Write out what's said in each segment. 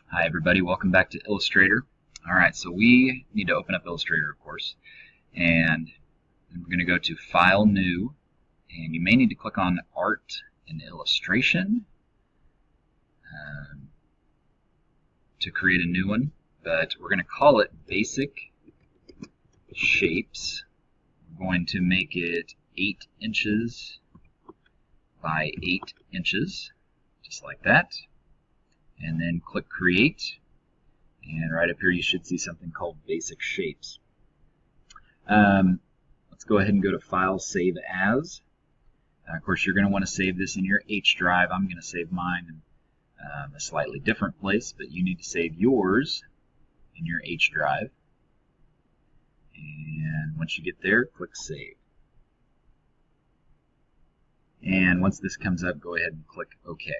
Hi everybody, welcome back to Illustrator. Alright, so we need to open up Illustrator, of course, and then we're going to go to File, New, and you may need to click on Art and Illustration to create a new one, but we're going to call it Basic Shapes. We're going to make it 8 inches by 8 inches, just like that. And then click Create, and right up here you should see something called Basic Shapes. Let's go ahead and go to File, Save As. Of course, you're going to want to save this in your H drive. I'm going to save mine in a slightly different place, but you need to save yours in your H drive. And once you get there, click Save. And once this comes up, go ahead and click OK.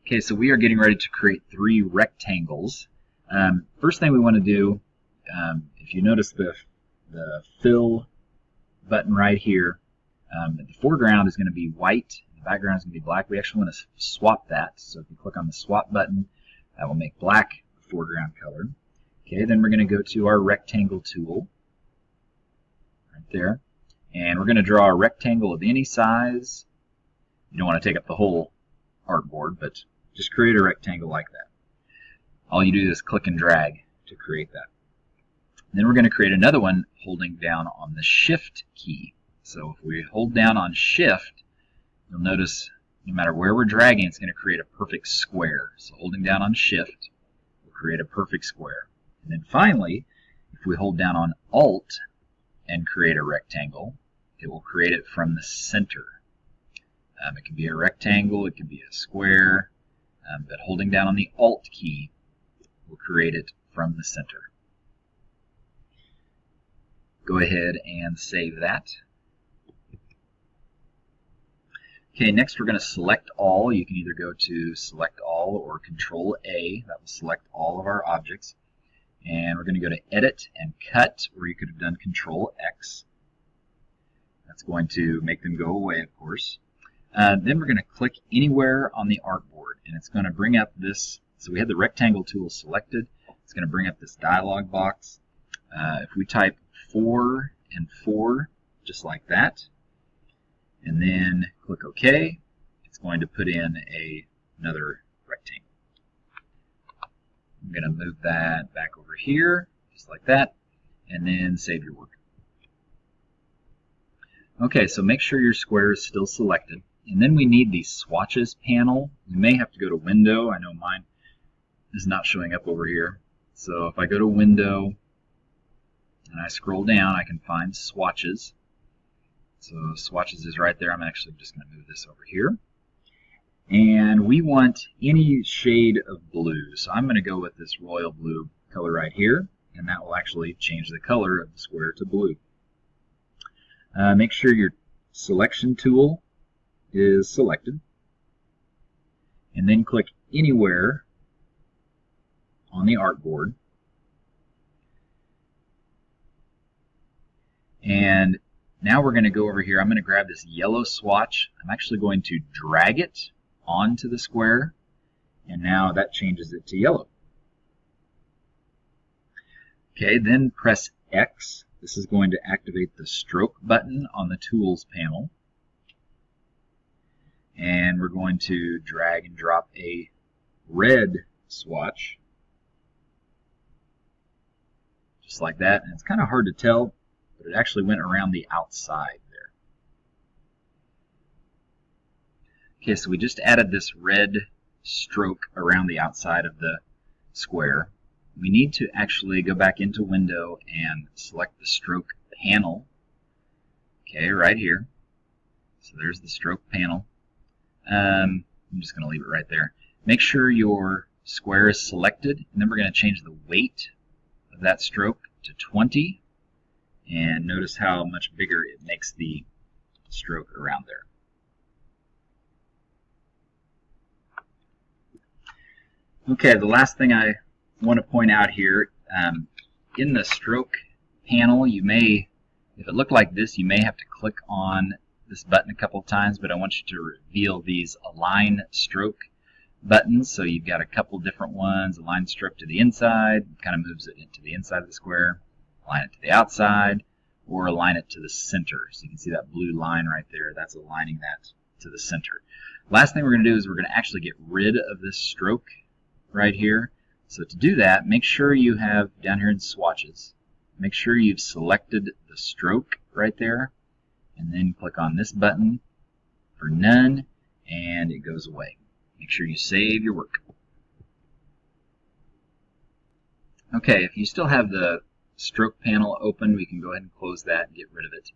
Okay, so we are getting ready to create 3 rectangles. First thing we want to do, if you notice the fill button right here, the foreground is going to be white, the background is going to be black. We actually want to swap that. So if you click on the swap button, that will make black the foreground color. Okay, then we're going to go to our rectangle tool right there, and we're going to draw a rectangle of any size. You don't want to take up the whole artboard, but just create a rectangle like that. All you do is click and drag to create that. Then we're going to create another one holding down on the Shift key. So if we hold down on Shift, you'll notice no matter where we're dragging, it's going to create a perfect square. So holding down on Shift will create a perfect square. And then finally, if we hold down on Alt and create a rectangle, it will create it from the center. It can be a rectangle, it can be a square, but holding down on the Alt key will create it from the center. Go ahead and save that. Okay, next we're going to select all. You can either go to Select All or Control A. That will select all of our objects. And we're going to go to Edit and Cut, where you could have done Control X. That's going to make them go away, of course. Then we're going to click anywhere on the artboard, and it's going to bring up this. So we have the rectangle tool selected. It's going to bring up this dialog box. If we type 4 and 4, just like that, and then click OK, it's going to put in another rectangle. I'm going to move that back over here, just like that, and then save your work. Okay, so make sure your square is still selected. And then we need the swatches panel. You may have to go to Window. I know mine is not showing up over here. So if I go to Window and I scroll down, I can find swatches. So swatches is right there. I'm actually just going to move this over here. And we want any shade of blue. So I'm going to go with this royal blue color right here, and that will actually change the color of the square to blue. Make sure your selection tool is selected, and then click anywhere on the artboard, and now we're going to go over here. I'm going to grab this yellow swatch. I'm actually going to drag it onto the square, and now that changes it to yellow. Okay, then press X. This is going to activate the stroke button on the tools panel. And we're going to drag and drop a red swatch, just like that. And it's kind of hard to tell, but it actually went around the outside there. Okay, so we just added this red stroke around the outside of the square. We need to actually go back into Window and select the stroke panel. Okay, right here. So there's the stroke panel. I'm just going to leave it right there. Make sure your square is selected, and then we're going to change the weight of that stroke to 20. And notice how much bigger it makes the stroke around there. Okay, the last thing I want to point out here, in the stroke panel, you may, if it looked like this, you may have to click on this button a couple of times, but I want you to reveal these align stroke buttons, so you've got a couple different ones. A line stroke to the inside, kind of moves it into the inside of the square. Align it to the outside, or align it to the center. So you can see that blue line right there. That's aligning that to the center. Last thing we're going to do is we're going to actually get rid of this stroke right here. So to do that, make sure you have, down here in swatches, make sure you've selected the stroke right there, and then click on this button for none, and it goes away. Make sure you save your work. Okay, if you still have the stroke panel open, we can go ahead and close that and get rid of it.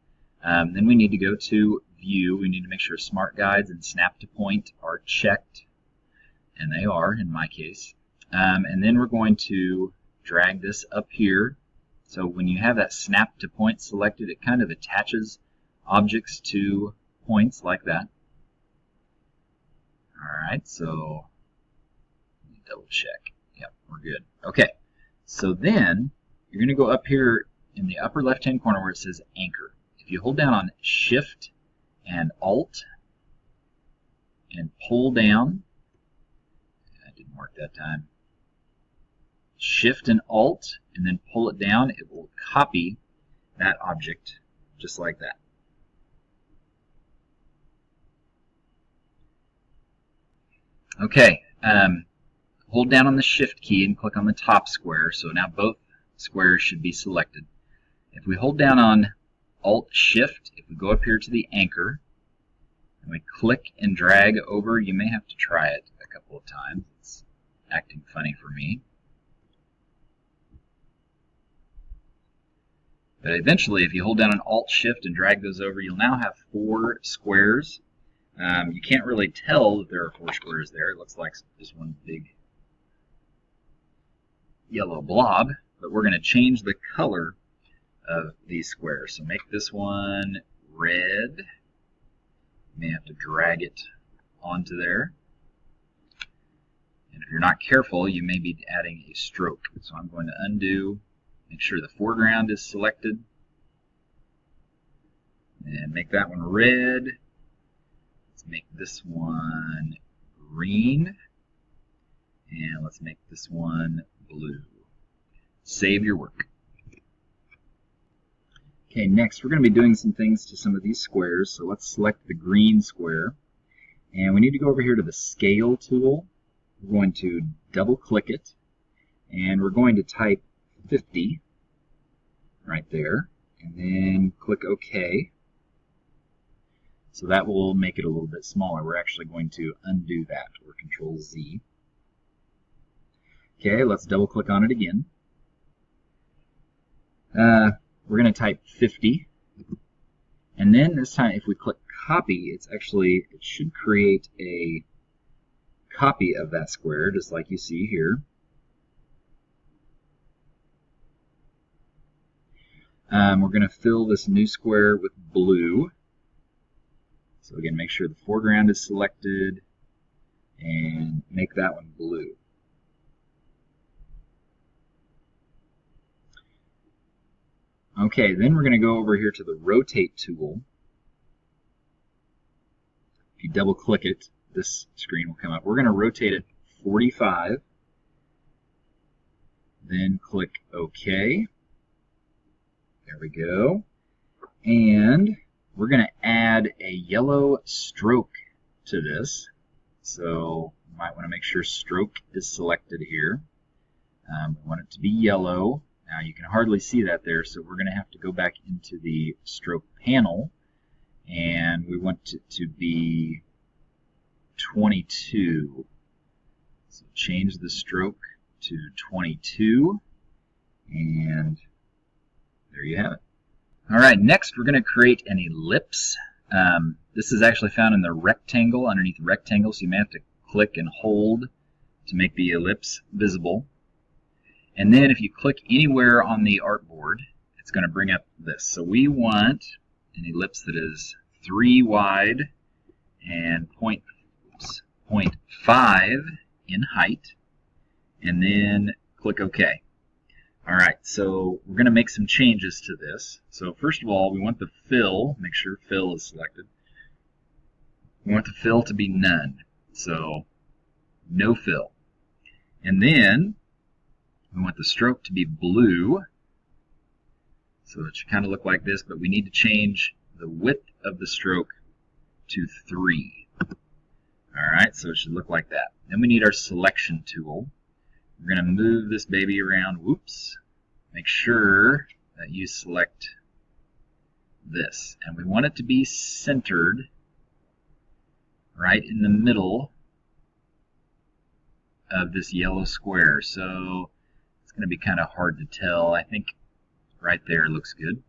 Then we need to go to View. We need to make sure Smart Guides and Snap to Point are checked, and they are in my case. And then we're going to drag this up here. So when you have that Snap to Point selected, it kind of attaches objects to points like that. Alright, so let me double check. Yep, we're good. Okay, so then you're going to go up here in the upper left hand corner where it says Anchor. If you hold down on Shift and Alt and pull down, that didn't work that time. Shift and Alt and then pull it down, it will copy that object just like that. Okay, hold down on the Shift key and click on the top square, so now both squares should be selected. If we hold down on Alt Shift, if we go up here to the anchor, and we click and drag over, you may have to try it a couple of times. It's acting funny for me. But eventually, if you hold down on Alt Shift and drag those over, you'll now have 4 squares. You can't really tell that there are 4 squares there. It looks like just one big yellow blob. But we're going to change the color of these squares. So make this one red. You may have to drag it onto there. And if you're not careful, you may be adding a stroke. So I'm going to undo, make sure the foreground is selected, and make that one red. Let's make this one green, and let's make this one blue. Save your work. Okay, next we're going to be doing some things to some of these squares. So let's select the green square, and we need to go over here to the Scale tool. We're going to double click it, and we're going to type 50 right there, and then click OK. So that will make it a little bit smaller. We're actually going to undo that, or Control Z. Okay, let's double click on it again. We're going to type 50, and then this time if we click copy, it should create a copy of that square, just like you see here. We're going to fill this new square with blue. So again, make sure the foreground is selected and make that one blue. Okay, then we're going to go over here to the Rotate tool. If you double click it, this screen will come up. We're going to rotate it 45. Then click OK. There we go. And we're going to add a yellow stroke to this. So you might want to make sure stroke is selected here. We want it to be yellow. Now you can hardly see that there, so we're going to have to go back into the stroke panel, and we want it to be 22. So change the stroke to 22, and there you have it. Alright, next we're going to create an ellipse. This is actually found in the rectangle, underneath the rectangle, so you may have to click and hold to make the ellipse visible. And then if you click anywhere on the artboard, it's going to bring up this. So we want an ellipse that is 3 wide and 0.5 in height, and then click OK. Alright, so we're going to make some changes to this. So first of all, we want the fill, make sure fill is selected. We want the fill to be none. So no fill. And then we want the stroke to be blue. So it should kind of look like this, but we need to change the width of the stroke to 3. Alright, so it should look like that. Then we need our selection tool. We're going to move this baby around. Whoops. Make sure that you select this. And we want it to be centered right in the middle of this yellow square. So it's going to be kind of hard to tell. I think right there looks good.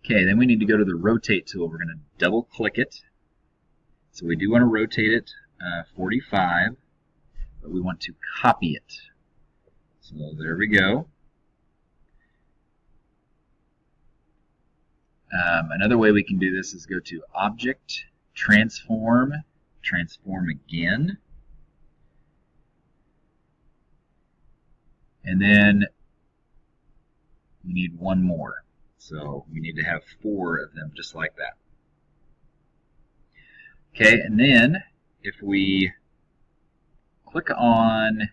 Okay, then we need to go to the rotate tool. We're going to double click it. So we do want to rotate it 45, but we want to copy it. So there we go. Another way we can do this is go to Object, Transform, Transform Again. And then we need one more. So we need to have 4 of them just like that. Okay, and then if we click on,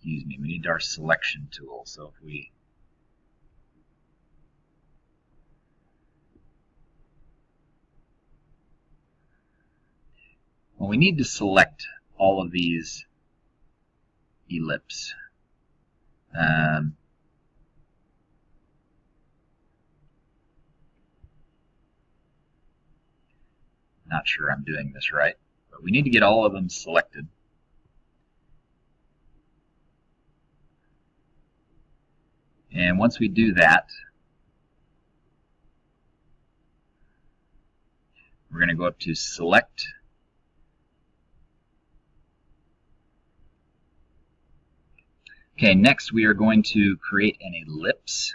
we need our selection tool. So if we need to select all of these ellipses. Not sure I'm doing this right, but we need to get all of them selected. And once we do that, we're going to go up to Select. Okay, next we are going to create an ellipse.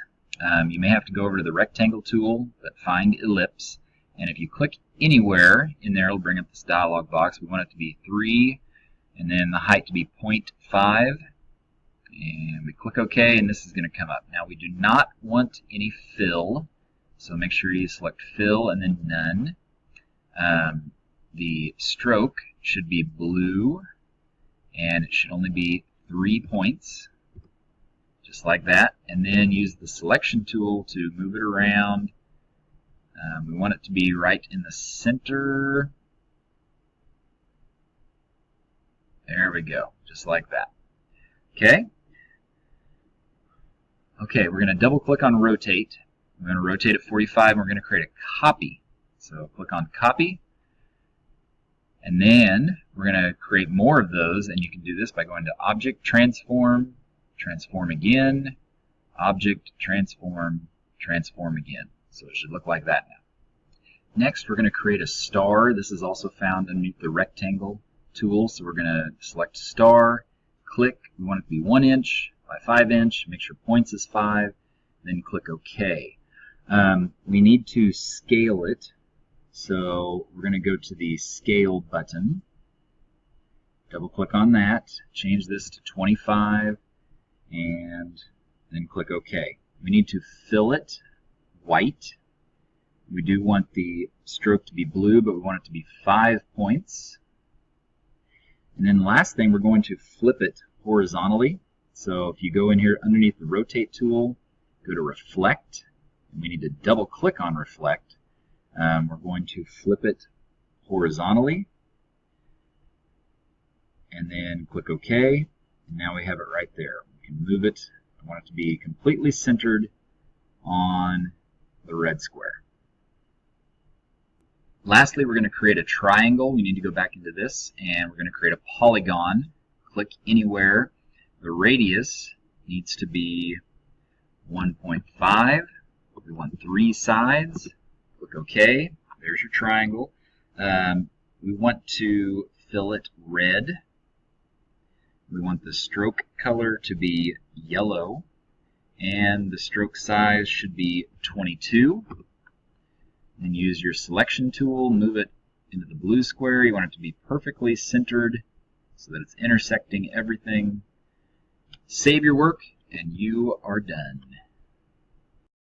You may have to go over to the rectangle tool, but find ellipse. And if you click anywhere in there, it'll bring up this dialog box. We want it to be 3, and then the height to be 0.5. And we click OK, and this is going to come up. Now we do not want any fill, so make sure you select fill and then none. The stroke should be blue, and it should only be 3 points, just like that. And then use the selection tool to move it around. We want it to be right in the center. There we go, just like that. Okay. Okay, we're going to double click on rotate. We're going to rotate at 45 and we're going to create a copy. So click on copy. And then we're going to create more of those, and you can do this by going to Object, Transform, Transform Again, Object, Transform, Transform Again. So it should look like that now. Next, we're going to create a star. This is also found underneath the rectangle tool. So we're going to select star, click. We want it to be 1 inch by 5 inch. Make sure points is 5. Then click OK. We need to scale it. So we're going to go to the Scale button. Double click on that. Change this to 25. And then click OK. We need to fill it white. We do want the stroke to be blue, but we want it to be 5 points. And then the last thing, we're going to flip it horizontally. So if you go in here underneath the rotate tool, go to reflect, and we need to double click on reflect. We're going to flip it horizontally, and then click OK. And now we have it right there. We can move it. I want it to be completely centered on the red square. Lastly, we're going to create a triangle. We need to go back into this, and we're going to create a polygon. Click anywhere. The radius needs to be 1.5. We want 3 sides. Click OK. There's your triangle. We want to fill it red. We want the stroke color to be yellow, and the stroke size should be 22. Then use your selection tool, move it into the blue square. You want it to be perfectly centered so that it's intersecting everything. Save your work, and you are done.